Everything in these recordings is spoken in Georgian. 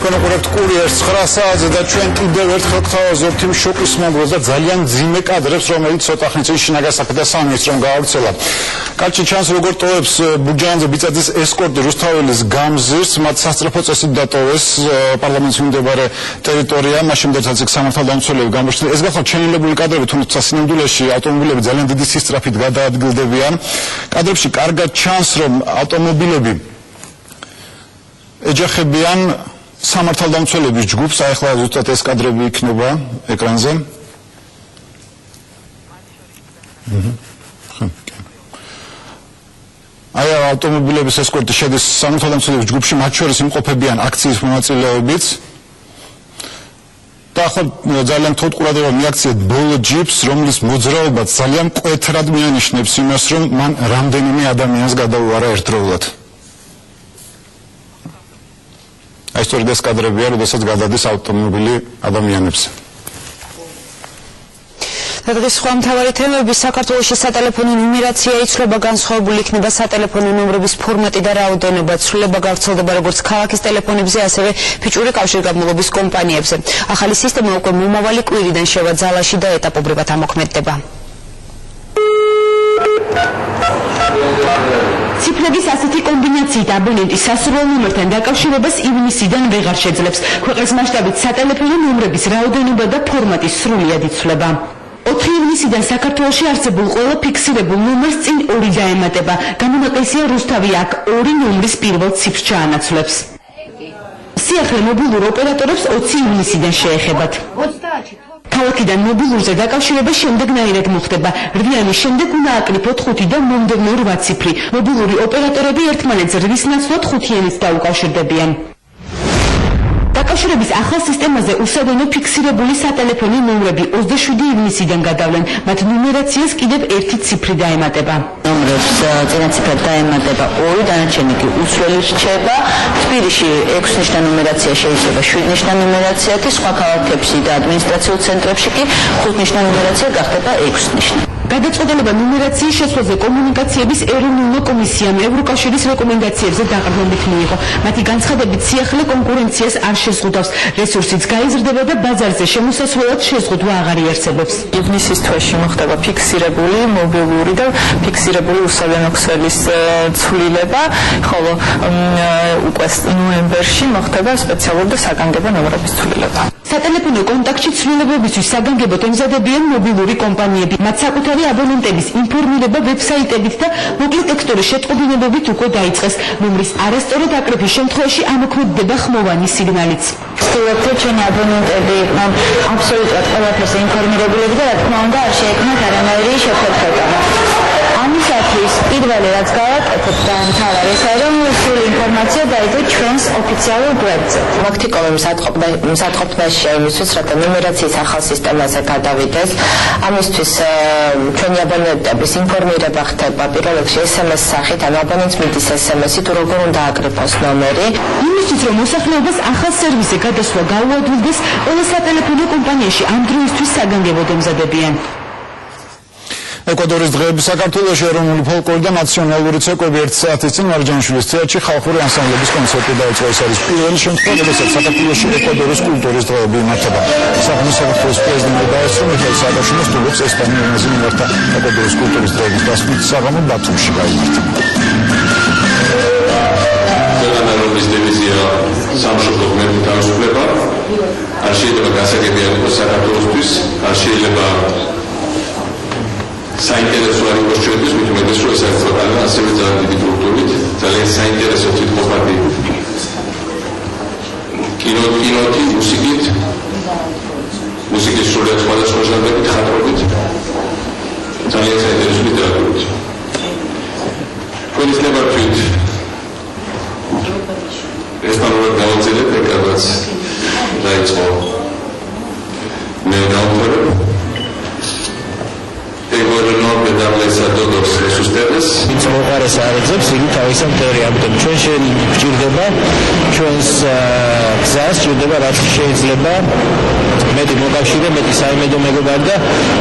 კონკრეტულად კურიერს 9 საათზე და ჩვენ კიდევ ერთხელ გთავაზობთ იმ შოკის მომგვრელს და ძალიან ძიმე კადრებს, რომელიც ცოტა ხნის წინ შინაგასაკი და სამინისტრომ გაავრცელა. კადრში ჩანს როგორ ტოვებს ბუჯანაძე ბიწაძის ესკორტი რუსთაველის გამზირს, მათ სასწრაფო წესით დატოვეს პარლამენტის მიმდებარე ტერიტორია, მაშინ როდესაც სამართალდამცველები გამოჩნდნენ. ეს გახლავთ შენელებული კადრები, თუმცა სინამდვილეში ავტომობილები ძალიან დიდი სისწრაფით გადაადგილდებიან. კადრებში კარგად ჩანს, რომ ავტომობილები ეჯახებიან სამართალდამცველების ჯგუფს, ახლა ზუსტად ეს კადრები იქნება ეკრანზე. აი ავტომობილების ესკორტი შედის სამართალდამცველების ჯგუფში, მათ შორის იმყოფებიან აქციის მონაწილეებიც. და ახლა ძალიან თოთ ყურადღება მიაქციეთ ბოლო ჯიპს, რომლის მოძრაობაც ძალიან მკვეთრად მიანიშნებს იმას, რომ მან რამდენიმე ადამიანს გადაუარა ერთდროულად. აი სწორედ ეს კადრებია, როდესაც გადადის ავტომობილი ადამიანებს. Დღეს სხვა მთავარი თემები საქართველოში სატელეფონო ნუმერაცია იცვლება, განსხვავებული იქნება სატელეფონო ნომრების ფორმატი და რაოდენობა. ცვლილება გავრცელდება როგორც ქალაქის ტელეფონებზე, ასევე ფიჭური კავშირგაბმულობის კომპანიებზე. ახალი სისტემა უკვე მომავალი კვირიდან შევა ძალაში და ეტაპობრივად ამოქმედდება. ციფრების ასეთი კომბინაციით აბონენტის სასურველ ნომერთან დაკავშირებას ივნისიდან ვეღარ შეძლებს. ქვეყნის მასშტაბით სატელეფონო ნომრების რაოდენობა და ფორმატი სრულიად იცვლება. 4 ივნისიდან საქართველოში არსებულ ყველა ფიქსირებულ ნომერს წინ 2 დაემატება. გამონაკლისია რუსთავი აქ 2 ნომრის პირველ ციფრს ჩაანაცვლებს. სიახლე მობილურ ოპერატორებს 20 ივნისიდან შეეხებათ. ქალაქიდან მობილურზე დაკავშირება შემდეგნაირად მოხდება. რვიანის შემდეგ უნდა აკრიფოთ 5 და მომდევნო 8 ციფრი. მობილური ოპერატორები ერთმანეთს რვის ნაცვლად 5-იანით დაუკავშირდებიან. დაკავშირების ახალ სისტემაზე უსადენო ფიქსირებული სატელეფონო ნომრები 27 ივნისიდან გადავლენ. მათ ნუმერაციას კიდევ 1 ციფრი დაემატება. ნომრებს წინაციფრად დაემატება 2, დანარჩენი კი უცვლელი რჩება. თბილისში 6 ნიშნა ნუმერაცია შეიძლება 7 ნიშნა ნუმერაციათი, სხვა ქალაქებში და ადმინისტრაციულ ცენტრებში კი 5 ნიშნა ნუმერაცია გახდება 6 ნიშნა. გადაწყვეტილება ნუმერაციის შეცვლაზე კომუნიკაციების ეროვნულმა კომისიამ ევროკავშირის რეკომენდაციებზე დაყრდნობით მიიღო. მათი განცხადებით სიახლე კონკურენციას არ შეზღუდავს, რესურსიც გაიზრდება და ბაზარზე შემოსასვლელად შეზღუდვა აღარ იარსებობს. ივნისის თვეში მოხდება ფიქსირებული, მობილური და ფიქსირებული უსადენო ქსელის ცვლილება, ხოლო უკვე ნოემბერში მოხდება სპეციალური და საგანგებო ნომრების ცვლილება. სატელეფონო კონტაქტში ცვლილებებისთვის საგანგებოდ ემზადებიან მობილური კომპანიები. მათ საკუთარი აბონენტების ინფორმირება ვებსაიტებით და მოკლეტექსტური შეტყობინებებით უკვე დაიწყეს. ნომრის არასწორად აკრიფის შემთხვევაში ამოქმედდება ხმოვანი სიგნალიც. ვცდილობთ, რომ ჩვენი აბონენტები იყვნენ აბსოლუტურად ყველაფერზე ინფორმირებულები და რა თქმა უნდა არ შეექმნათ არანაირი შეფერხება. ამისათვის პირველი რაც გავაკეთებ და მთავარი ეს არის, რომ სრული ინფორმაცია დაიდო ჩვენს ოფიციალურ გვერდზე. მაქტიკოვი მსატყობდაში იმისთვის, რათა ნუმერაციის ახალ სისტემაზე გადავიდეს, ამისთვის ჩვენი აბონენტების ინფორმირება ხდება პირველ რიგში SMS სახით, ან აბონენტს მიდის SMS-ი, თუ როგორ უნდა აკრიფოს ნომერი. იმისთვის, რომ მოსახლეობას ახალ სერვისზე გადასვლა გაუადვილდეს, ყველა სატელეფონო კომპანიაში ამ დროისთვის საგანგებოდ ემზადებიან. ეკვადორის დღეები საქართველოში ეროვნული ფოლკლორი და ნაციონალური ცეკვები 1 საათის წინ მარჯანიშვილის თეატრში ხალხური ანსამბლების კონცერტი დაიწყო. ეს არის პირველი შემთხვევა, როდესაც საქართველოში ეკვადორის კულტურის დღეები იმართება. საქართველოს საქართველოს პრეზიდენტი დაესწრო მიხეილ სააკაშვილის სტუმრებს ესპანურ ენაზე მიმართა ეკვადორის კულტურის დღეების დასვით საღამო ბათუმში გაიმართა. ეკვადორის დივიზია სამშობლო გმირთა თავისუფლება არ შეიძლება გასაგებია იყოს საქართველოსთვის, არ შეიძლება საინტერესო არ იყოს ჩვენთვის, მით უმეტეს რომ ეს არის ძალიან ასევე ძალიან დიდი კულტურით, ძალიან საინტერესო თვითყოფადი კინოთი, მუსიკით, მუსიკის სრულად სხვადასხვა ჟანრებით, ხატრობით, ძალიან საინტერესო ლიტერატურით. თქვენის ნებართვით ესპანურად გავაგზავნეთ, ეკადაც დაიწყო მე დავწერე. ვინც მოყარეს არეძებს, იგი თავისად მტერი. ამიტომ ჩვენ გვჭირდება ჩვენს გზას, ჭირდება რაც შეიძლება მეტი მოკავშირე, მეტი საიმედო მეგობარი და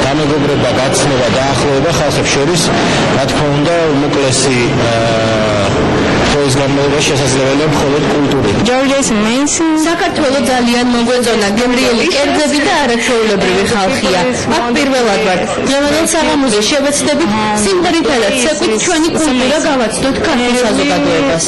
გამეგობრება, გაცნობა, დაახლოება ხალხებს შორის, რა თქმა უნდა, უმოკლესი დროის განმავლობაში შესაძლებელია მხოლოდ კულტურით. საქართველო ძალიან მოგვეწონა გემრიელი კერძები და არაჩვეულებრივი ხალხია. აქ პირველად ვარ. დღევანდელ საღამოზე შევეცდებით სიმღერითა და ცეკვით ჩვენი კულტურა გავაცნოთ ქართულ საზოგადოებას.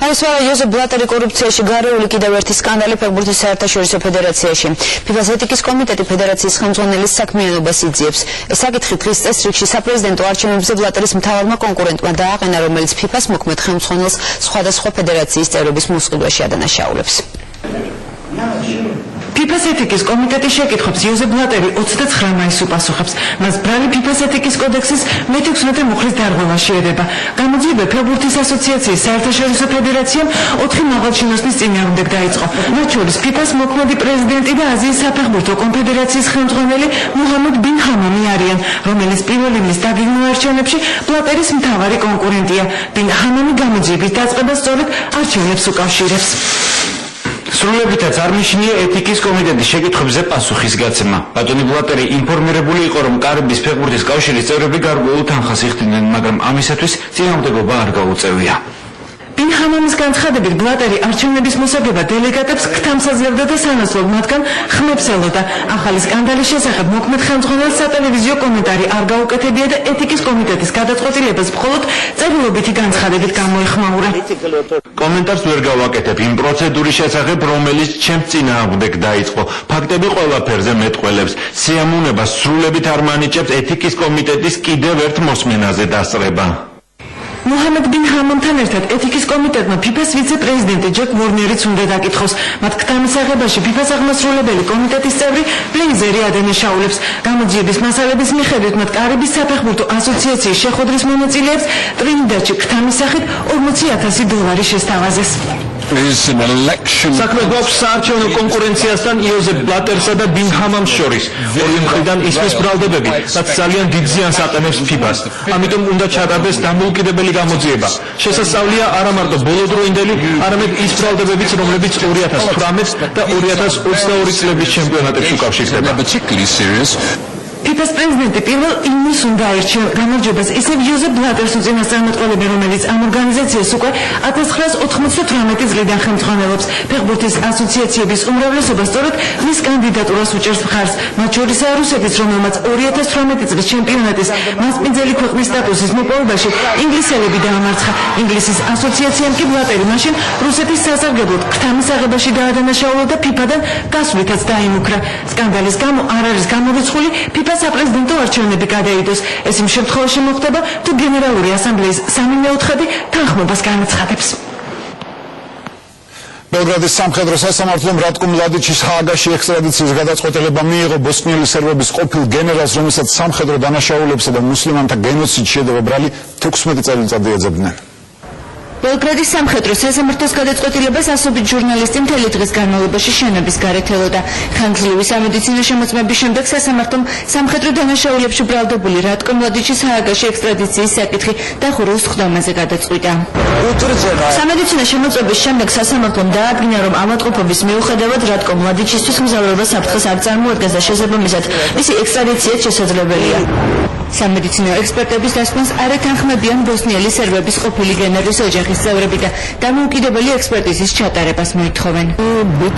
აისვარა იოზეფ ბლატერი კორუფციაში გარეული კიდევ ერთი სკანდალი ფეხბურთის საერთაშორისო ფედერაციაში. ფიფას ეთიკის კომიტეტი ფედერაციის ხელმძღვანელის საქმიანობას იძიებს. ეს საკითხი დღის წესრიგში საპრეზიდენტო არჩევნებზე ბლატერის მთავარმა კონკურენტმა დააყენა, რომელიც ფიფას მოქმედ ხელმძღვანელს სხვადასხვა ფედერაციის წევრების მოსყიდვაში ადანაშაულებს. ფიფას ეთიკის კომიტეტის შეკითხვებს იოზეფ ბლატერი 29 მაისს უპასუხებს. მას ბრალი ფიფას ეთიკის კოდექსის მე-16 მუხლის დარღვევა შეედება. გამოძიება ფეხბურთის ასოციაციის საერთაშორისო ფედერაციამ 4 მაღალჩინოსნის წინააღმდეგ დაიწყო. მათ შორის ფიფას მოქმედი პრეზიდენტი და აზიის საფეხბურთო კონფედერაციის ხელმძღვანელი მუჰამედ ბინ ჰამამი არიან, რომელიც პირველ ივნის დაგეგმილ არჩევნებში ბლატერის მთავარი კონკურენტია. ბინ ჰამამი გამოძიების დაწყებას სწორედ არჩევნებს უკავშირებს. სრულებითაც არ მიჩნია ეთიკის კომიტეტის შეკითხვებზე პასუხის გაცემა. ბატონი ბლატერი ინფორმირებული იყო, რომ კარიბის ფეხბურთის კავშირის წევრები გარკვეულ თანხას იხდიდნენ, მაგრამ ამისათვის წინააღმდეგობა არ გაუწევია. ბინ ჰამამის განცხადებით ბლატერი არჩევნების მოსაგებად დელეგატებს გთამს აძლევდა და სანაცვლოდ მათგან ხმებს ელოდა. ახალი სკანდალის შესახებ მოქმედ ხელმძღვანელს სატელევიზიო კომენტარი არ გაუკეთებია და ეთიკის კომიტეტის გადაწყვეტილებას მხოლოდ წერილობითი განცხადებით გამოეხმაურა. კომენტარს ვერ გავაკეთებ იმ პროცედურის შესახებ, რომელიც ჩემს წინააღმდეგ დაიწყო. ფაქტები ყველაფერზე მეტყველებს. სიამოვნებას სრულებით არ მანიჭებს ეთიკის კომიტეტის კიდევ ერთ მოსმენაზე დასწრება. მუჰამედ ბინ ჰამამთან ერთად ეთიკის კომიტეტმა ფიფას ვიცე-პრეზიდენტი ჯეკ ვორნერიც უნდა დაკითხოს. მათ ქთამის აღებაში ფიფას აღმასრულებელი კომიტეტის წევრი ბლეიზერი ადანაშაულებს. გამოძიების მასალების მიხედვით მათ კარიბის საფეხბურთო ასოციაციის შეხვედრის მონაწილეებს ტრინიდადში ქთამის სახით $40,000 შესთავაზეს. საქმე გვაქვს საარჩევნო კონკურენციასთან იოზეფ ბლატერსა და ბინ ჰამამს შორის. ორივე მხრიდან ისმის ბრალდებები, რაც ძალიან დიდ ზიანს აყენებს ფიფას. ამიტომ უნდა ჩატარდეს დამოუკიდებელი გამოძიება. შესასწავლია არა მარტო ბოლოდროინდელი, არამედ ის ბრალდებებიც, რომლებიც 2018 და 2022 წლების ჩემპიონატებს უკავშირდება. ფიფას პრეზიდენტი პირველ ივნისს უნდა აირჩიონ. გამარჯვებას ისევ იოზეფ ბლატერს უწინასწარმეტყველებენ, რომელიც ამ ორგანიზაციას უკვე 1998 წლიდან ხელმძღვანელობს. ფეხბურთის ასოციაციების უმრავლესობა სწორედ მის კანდიდატურას უჭერს მხარს. მათ შორისაა რუსეთის, რომელმაც 2018 წლის ჩემპიონატის მასპინძელი ქვეყნის სტატუსის მოპოვებაში ინგლისელები დაამარცხა. ინგლისის ასოციაციამ კი ბლატერი მაშინ რუსეთის სასარგებლოდ ქთამის აღებაში დაადანაშაულა და ფიფადან გასვლითაც დაიმუქრა. სკანდალის გამო არ არის გამორიცხული ფიფას საპრეზიდენტო არჩევნები გადაიდოს. ეს იმ შემთხვევაში მოხდება, თუ გენერალური ასამბლეის 3/4 თანხმობას განაცხადებს. ბელგრადის სამხედრო სასამართლომ რატკო მლადიჩის ჰააგაში ექსტრადიციის გადაწყვეტილება მიიღო ბოსნიელი სერბების ყოფილ გენერალს, რომელსაც სამხედრო დანაშაულებსა და მუსლიმანთა გენოციდს შეედება ბრალი 16 წელიწადი ეძებდნენ. ბელგრადის სამხედრო სასამართლოს გადაწყვეტილებას ასობით ჟურნალისტი მთელი დღის განმავლობაში შენობის გარეთ ელოდა. ხანგრძლივი სამედიცინო შემოწმების შემდეგ სასამართლომ სამხედრო დანაშაულებში ბრალდებული რატკო მლადიჩის ჰააგაში ექსტრადიციის საკითხი დახურულ სხდომაზე გადაწყვიტა. სამედიცინო შემოწმების შემდეგ სასამართლომ დაადგინა, რომ ავადმყოფობის მიუხედავად რატკო მლადიჩისთვის მგზავრობა საფრთხეს არ წარმოადგენს და შესაბამისად მისი ექსტრადიციაც შესაძლებელია. სამედიცინო ექსპერტების დასკვნის არ ეთანხმებიან ბოსნიელი სერბების ყოფილი გენერლის ოჯახის წევრები და დამოუკიდებელი ექსპერტიზის ჩატარებას მოითხოვენ.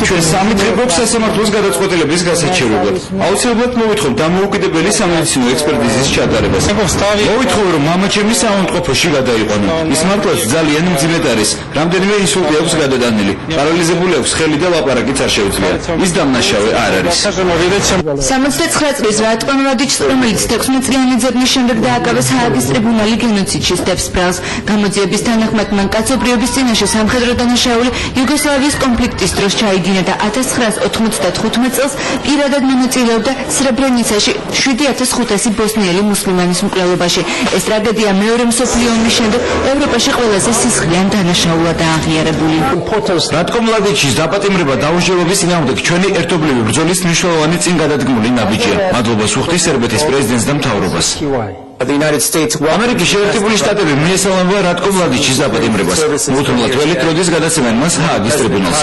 ჩვენ სამი დღე გვაქვს სასამართლოს გადაწყვეტილების გასაჩივრებლად. აუცილებლად მოვითხოვ დამოუკიდებელი სამედიცინო ექსპერტიზის ჩატარებას. მოვითხოვ, რომ მამაჩემი საავადმყოფოში გადაიყვანონ. ის მართლაც ძალიან მძიმედ არის. რამდენიმე ინსულტი აქვს გადატანილი. პარალიზებული აქვს ხელი და ლაპარაკიც არ შეუძლია. ის დამნაშავე არ არის. 69 წლის რატკო მლადიჩს, რომელიც 16 წლიანი ძებნის შემდეგ დააკავეს ჰააგის ტრიბუნალი გენოციდში სდებს ბრალს. გამოძიების თანახმად მან კაცობრიობის წინაშე სამხედრო დანაშაული იუგოსლავიის კონფლიქტის დროს ჩაიდინა და 1995 წელს პირადად მონაწილეობდა სრებრენიცაში 7500 ბოსნიელი მუსლიმანის მკვლელობაში. ეს ტრაგედია მეორე მსოფლიო ომის შემდეგ ევროპაში ყველაზე სისხლიან დანაშაულადაა აღიარებული. რატკო მლადიჩის დაპატიმრება დაუსჯელობის წინააღმდეგ ჩვენი ერთობლივი ბრძოლის მნიშვნელოვანი წინგადადგმული ნაბიჯია. მადლობას ვუხდი სერბეთის პრეზიდენტს და მთავრობას. ამერიკის შეერთებული შტატები მიესალმება რატკო მლადიჩის დაპატიმრებას. მოუთმობთ ველი დროდის გადაცემენ მას ჰააგის ტრიბუნალს.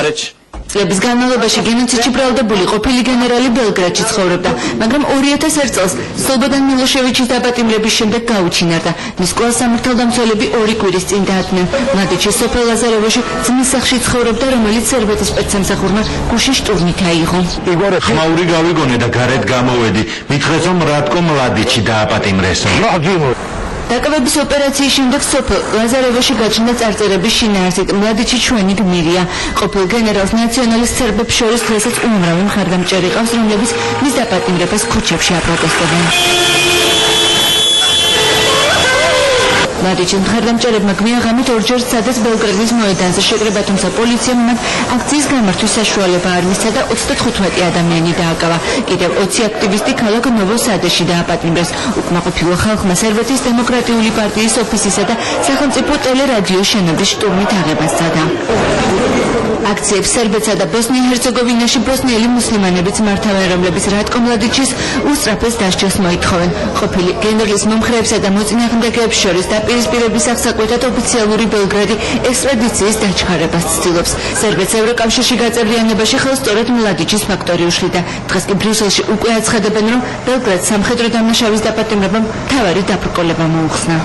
წლების განმავლობაში გენოციდში ბრალდებული ყოფილი გენერალი ბელგრადში ცხოვრობდა, მაგრამ 2001 წელს სლობოდან მილოშევიჩის დაპატიმრების შემდეგ გაუჩინარდა. მის კვლავ სამართალდამცველები 2 კვირის წინ დაადგნენ. მლადიჩი სოფელ ლაზარევოში ძმის სახლში ცხოვრობდა, რომელიც სერბეთის სპეცსამსახურმა გუშინ შტურმით აიღო. ხმაური გავიგონე და გარეთ გამოვედი. მითხრეს რომ რატკო მლადიჩი დააპატიმრესო. დაკავების ოპერაციის შემდეგ სოფელ ლაზარევოში გაჩნდა წარწერების შინაარსით. მლადიჩი ჩვენი გმირია. ყოფილ გენერალს ნაციონალისტ სერბებს შორის დღესაც უმრავი მხარდამჭერი ყავს, რომლებიც მის დაპატიმრებას ქუჩებში აპროტესტებენ. მლადიჩის მხარდამჭერებმა გვიაღამით ორჯერ სცადეს ბელგრადის მოედანზე შეკრება, თუმცა პოლიციამ მათ აქციის გამართვის საშუალება არ მისცა და 35 ადამიანი დააკავა. კიდევ 20 აქტივისტი ქალაქ ნოვო-სადეში დააპატიმრეს. უკმაყოფილო ხალხმა სერბეთის დემოკრატიული პარტიის ოფისისა და სახელმწიფო ტელერადიოს შენობის შტურმით აღება სცადა. აქციებს სერბეთსა და ბოსნია-ჰერცეგოვინაში ბოსნიელი მუსლიმანებიც მართავენ, რომლებიც რატკო მლადიჩის უსწრაფეს დასჯას მოითხოვენ. ყოფილი გენერლის მომხრეებსა და მოწინააღმდეგეებს შორის დაპირისპირების აღსაკვეთად ოფიციალური ბელგრადი ექსტრადიციის დაჩქარებას ცდილობს. სერბეთს ევროკავშირში გაწევრიანებაში ხელს სწორედ მლადიჩის ფაქტორი უშლიდა. დღეს კი ბრიუსელში უკვე აცხადებენ, რომ ბელგრადს სამხედრო დამნაშავის დაპატიმრებამ მთავარი დაბრკოლება მოუხსნა.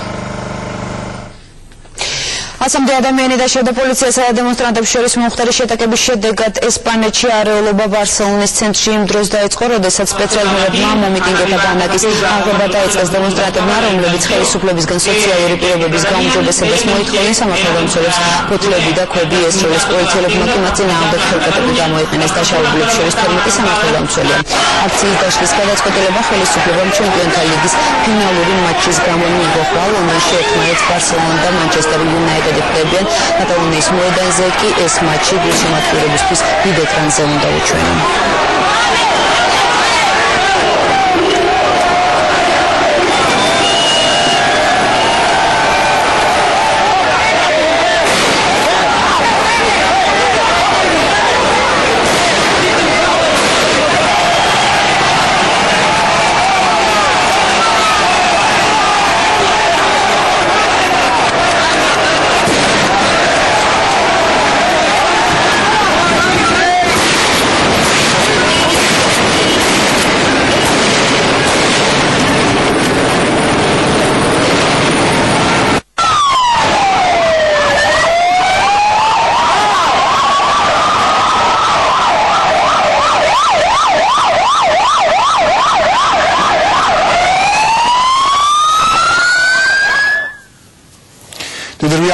ასამდე ადამიანი დაშავდა პოლიციასა და დემონსტრანტებს შორის მომხდარი შეტაკების შედეგად ესპანეთში არეულობა ბარსელონის ცენტრში იმ დროს დაიწყო, როდესაც სპეციალურებმა მომიტინგეთა ბანაკის აღება დაიწყეს. დემონსტრანტებმა, რომლებიც ხელისუფლებისგან სოციალური პირობების გაუმჯობესებას მოითხოვენ, სამართალდამცველებს ფოთლები და ქვები ესროლეს. პოლიციელებმა კი მათ წინააღმდეგ ხელკეტები გამოიყენეს. დაშავებულებს შორის 12 სამართალდამცველია. აქციის დაშლის გადაწყვეტილება ხელისუფლებამ ჩემპიონთა ლიგის ფინალური მატჩის გამო მიიღო. ლონდონში ერთმანეთს ბარსელონა და მანჩესტერ იუნაიტედი ხდებიან. კატალონიის მოედანზე კი ეს მატჩი გულშემატკივრებისთვის დიდ ეკრანზე უნდა უჩვენონ.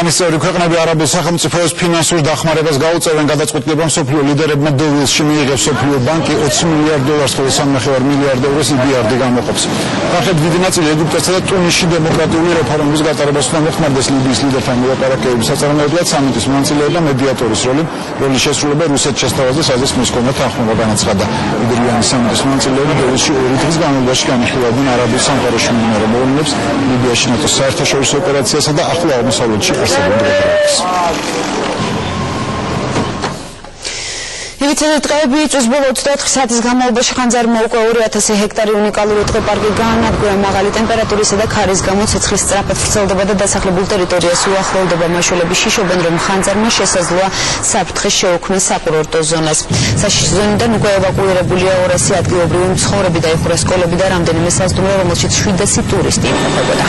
ირანის წევრი ქვეყნები არაბულ სახელმწიფოებს ფინანსურ დახმარებას გაუწევენ. გადაწყვეტილებამ მსოფლიო ლიდერებმა დევილსში მიიღეს მსოფლიო ბანკი $20 მილიარდ, ხოლო 3.5 მილიარდ ევროს EBRD გამოყოფს. ახლა დიდი ნაწილი ეგვიპტესა და ტუნისში დემოკრატიული რეფორმების გატარებას უნდა მოხმარდეს. ლიბიის ლიდერთან მოლაპარაკებების საწარმოებლად სამიტის მონაწილეობდა მედიატორის როლის შესრულება რუსეთს შესთავაზდა, სადაც მის ჰქონდა თანხმობა განაცხადა. ირანის სამიტის მონაწილეები დევილსში 2 დღის განმავლობაში განიხილავდნენ არაბულ სამყაროში მიმდინარე მოვლენებს, ლიბიაში ნატოს საერთაშორისო ოპერაციასა და ახლო აღმოსავლეთში ივიცედა დღეები იწვის ბოლო 24 საათის განმავლობაში ხანძარმა უკვე 2000 ჰექტარი უნიკალური ტყეპარკი გაანადგურა. მაღალი ტემპერატურისა და ქარის გამო ცეცხლის სწრაფად ვრცელდება და დასახლებულ ტერიტორიას უახლოვდება. მაშველები შიშობენ, რომ ხანძარმა შესაძლოა საფრთხე შეუქმნას საკურორტო ზონას. საშიში ზონიდან უკვე ევაკუირებულია 200 ადგილობრივი მცხოვრები, დაიხურა სკოლები და რამდენიმე სასტუმრო, რომელშიც 700 ტურისტი იმყოფებოდა.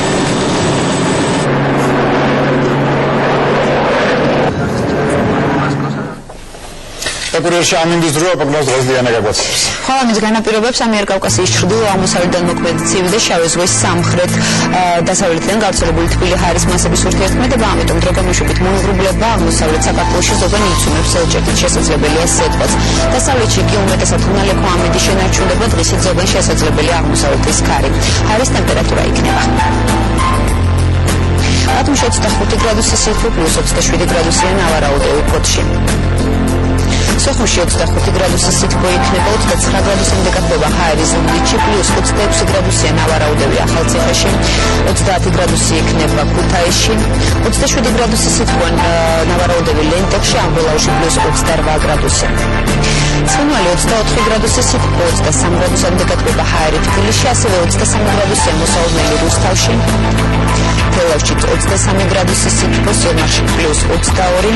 კურიერში ამინდის დრო პროგნოზ დღეს დიანა გაგვაცნობს. ხოლმე განაპირობებს ამიერკავკასიის ჩრდილო-აღმოსავლეთიდან მოქმედი ცივი და შავი ზღვის სამხრეთ დასავლეთიდან გავრცელებული თბილი ჰაერის მასების ურთიერთქმედება, ამიტომ დრო გამოშვებით მოიღრუბლება აღმოსავლეთ საქართველოში ზოგან იცუმებს ზოგჯერთ შესაძლებელია სიტყვაც. დასავლეთში კი უმეტესად ხმალექო ამინდი შენარჩუნდება, დღისით ზოგან შესაძლებელია აღმოსავლეთის ქარი. ჰაერის ტემპერატურა იქნება ათმში 25 გრადუსი სიცხე პლუს 27 გრადუსია ნავარაუდევი ფოთში. სოხუმში 25 გრადუსი სითბო იქნება, 29 გრადუსამდე გახდება ჰაერის ზუგდიდში, პლუს 26 გრადუსია ნავარაუდევი ახალციხეში, 30 გრადუსი იქნება ქუთაისში, 27 გრადუსი სითბო ნავარაუდევი ლენტეხში, ამბოლაუში პლუს 28 გრადუსი. ცხინვალი 24 გრადუსი სითბო, 23 გრადუსამდე გახდება ჰაერი თბილისში, ასევე 23 გრადუსია მოსაუბრელი რუსთავში, თელავში 23 გრადუსი სითბო, სიღნაღში პლუს 22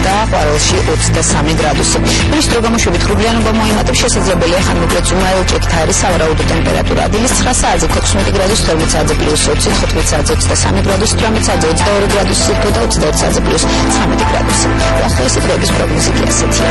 და ყვარელში 23 გრადუსი. მის დრო გამოშვებით ღრუბლიანობა მოიმატებს, შესაძლებელია ხანმოკლე წვიმაელ ჭექთარი, სავარაუდო ტემპერატურა ადილის 9 საათზე 14 გრადუსი, 12 საათზე +20, 15 საათზე 23 გრადუსი, 18 საათზე 22 გრადუსი სითბო და 21 საათზე +19 გრადუსი. უახლოესი დღეების პროგნოზი კი ასეთია.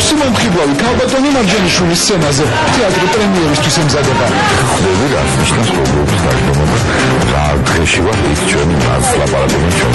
სიმონ ხიბლავი ქალბატონი მარჯანიშვილის სცენაზე თეატრი პრემიერისთვის ემზადება. ხვდები რას ნიშნავს პროგრამის დაშლობა და რა დღეში ვარ იქ ჩვენ მას ლაპარაკობთ ჩვენ.